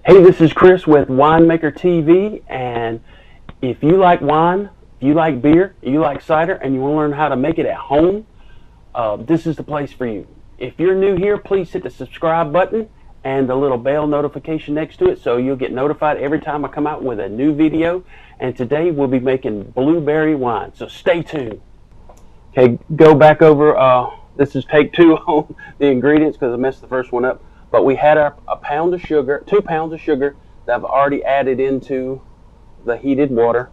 Hey, this is Chris with Winemaker TV, and if you like wine, if you like beer, you like cider, and you want to learn how to make it at home, this is the place for you. If you're new here, please hit the subscribe button and the little bell notification next to it so you'll get notified every time I come out with a new video. And today we'll be making blueberry wine, so stay tuned. Okay, go back over, this is take 2 on the ingredients because I messed the first one up. But we had a pound of sugar, 2 pounds of sugar that I've already added into the heated water.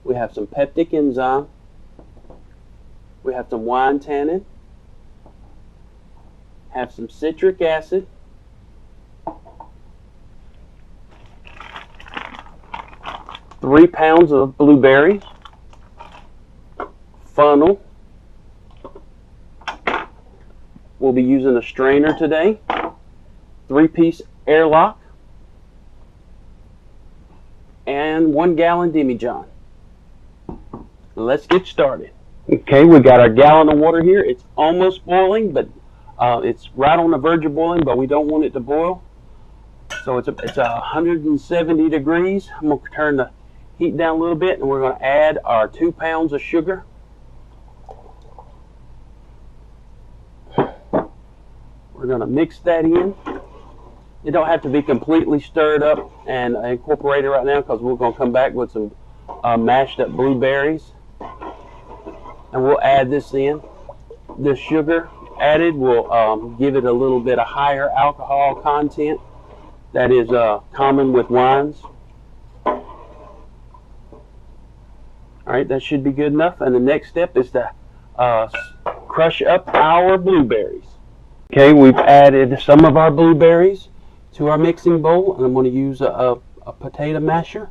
We have some peptic enzyme. We have some wine tannin. Have some citric acid. 3 pounds of blueberries. Funnel. We'll be using a strainer today. 3-piece airlock, and 1 gallon demijohn. Let's get started. Okay, we got our gallon of water here. It's almost boiling, but it's right on the verge of boiling, but we don't want it to boil. So it's 170 degrees. I'm going to turn the heat down a little bit, and we're going to add our 2 pounds of sugar. We're going to mix that in. You don't have to be completely stirred up and incorporated right now because we're going to come back with some mashed up blueberries. And we'll add this in. The sugar added will give it a little bit of higher alcohol content that is common with wines. Alright, that should be good enough. And the next step is to crush up our blueberries. Okay, we've added some of our blueberries to our mixing bowl, and I'm going to use a potato masher.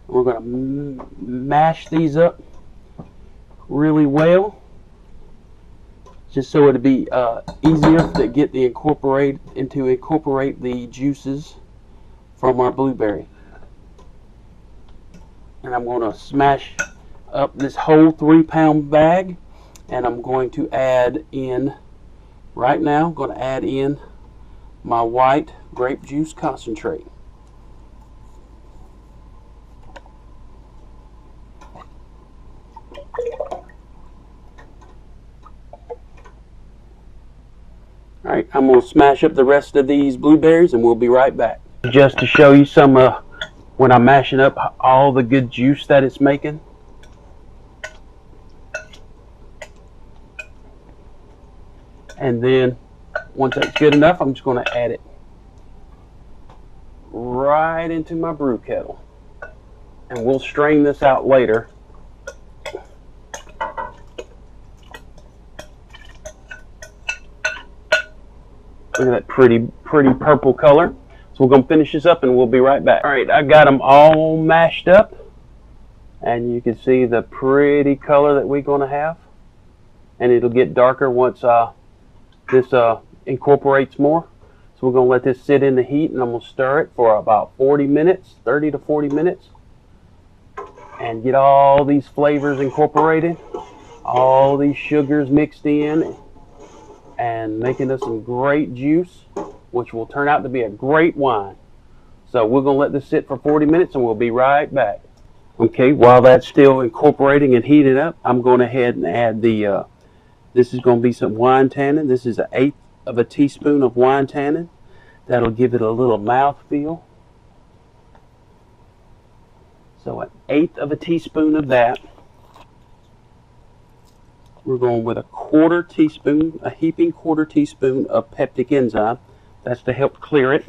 We're going to mash these up really well, just so it'll be easier to get the incorporate the juices from our blueberry. And I'm going to smash up this whole 3-pound bag, and I'm going to add in right now. I'm going to add in my white grape juice concentrate. Alright, I'm going to smash up the rest of these blueberries and we'll be right back. Just to show you some when I'm mashing up all the good juice that it's making. And then once that's good enough, I'm just going to add it right into my brew kettle. And we'll strain this out later. Look at that pretty purple color. So we're going to finish this up and we'll be right back. Alright, I got them all mashed up. And you can see the pretty color that we're going to have. And it'll get darker once this incorporates more. So we're going to let this sit in the heat, and I'm going to stir it for about 40 minutes, 30 to 40 minutes, and get all these flavors incorporated, all these sugars mixed in, and making us some great juice, which will turn out to be a great wine. So we're going to let this sit for 40 minutes, and we'll be right back. Okay, while that's still incorporating and heating up, I'm going ahead and add the this is going to be some wine tannin. This is 1/8 of a teaspoon of wine tannin. That'll give it a little mouth feel. So 1/8 of a teaspoon of that. We're going with a 1/4 teaspoon, a heaping 1/4 teaspoon of peptic enzyme. That's to help clear it.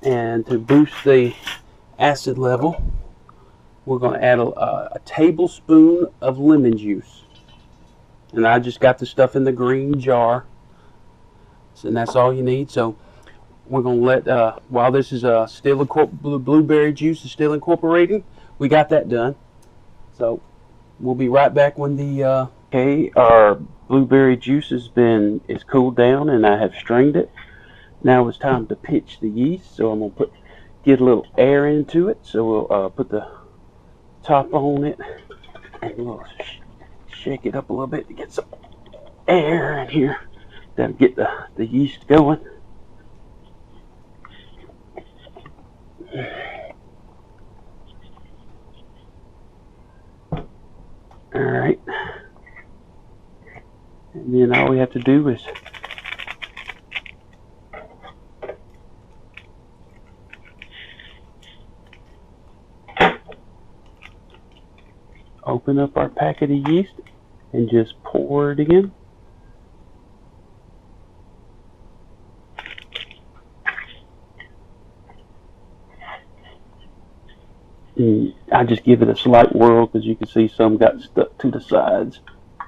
And to boost the acid level, we're going to add a tablespoon of lemon juice. And I just got the stuff in the green jar, and that's all you need. So we're going to let, while this is still blueberry juice is still incorporating, we got that done. So we'll be right back when the okay, our blueberry juice is cooled down, and I have strained it. Now it's time to pitch the yeast. So I'm going to get a little air into it. So we'll put the top on it, and we'll shake it up a little bit to get some air in here. That'll get the yeast going. All right. And then all we have to do is open up our packet of yeast and just pour it in. And I just give it a slight whirl because you can see some got stuck to the sides.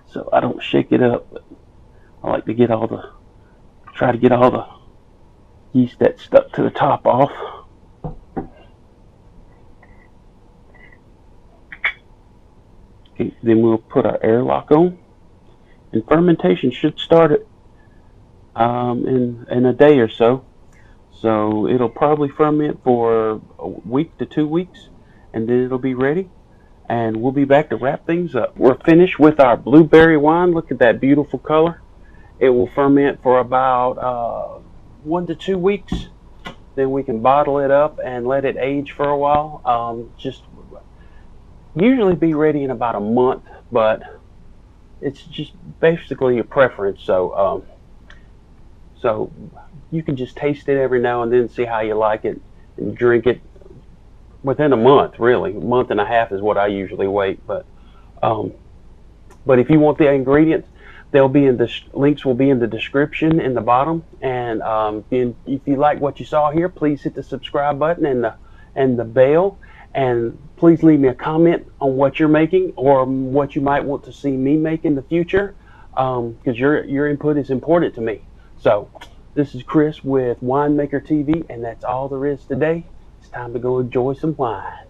So I don't shake it up, but I like to get try to get all the yeast that's stuck to the top off. Okay, then we'll put our airlock on, and fermentation should start it in a day or so. So it'll probably ferment for a week to 2 weeks, and then it'll be ready. And we'll be back to wrap things up. We're finished with our blueberry wine. Look at that beautiful color. It will ferment for about 1 to 2 weeks. Then we can bottle it up and let it age for a while. Just usually be ready in about a month, but it's just basically a preference. So so you can just taste it every now and then, see how you like it, and drink it within a month. Really, a month and a half is what I usually wait. But if you want the ingredients, they'll be in the links will be in the description in the bottom. And if you like what you saw here, please hit the subscribe button and the bell, and please leave me a comment on what you're making or what you might want to see me make in the future, because your input is important to me. So this is Chris with Winemaker TV, and that's all there is today. It's time to go enjoy some wine.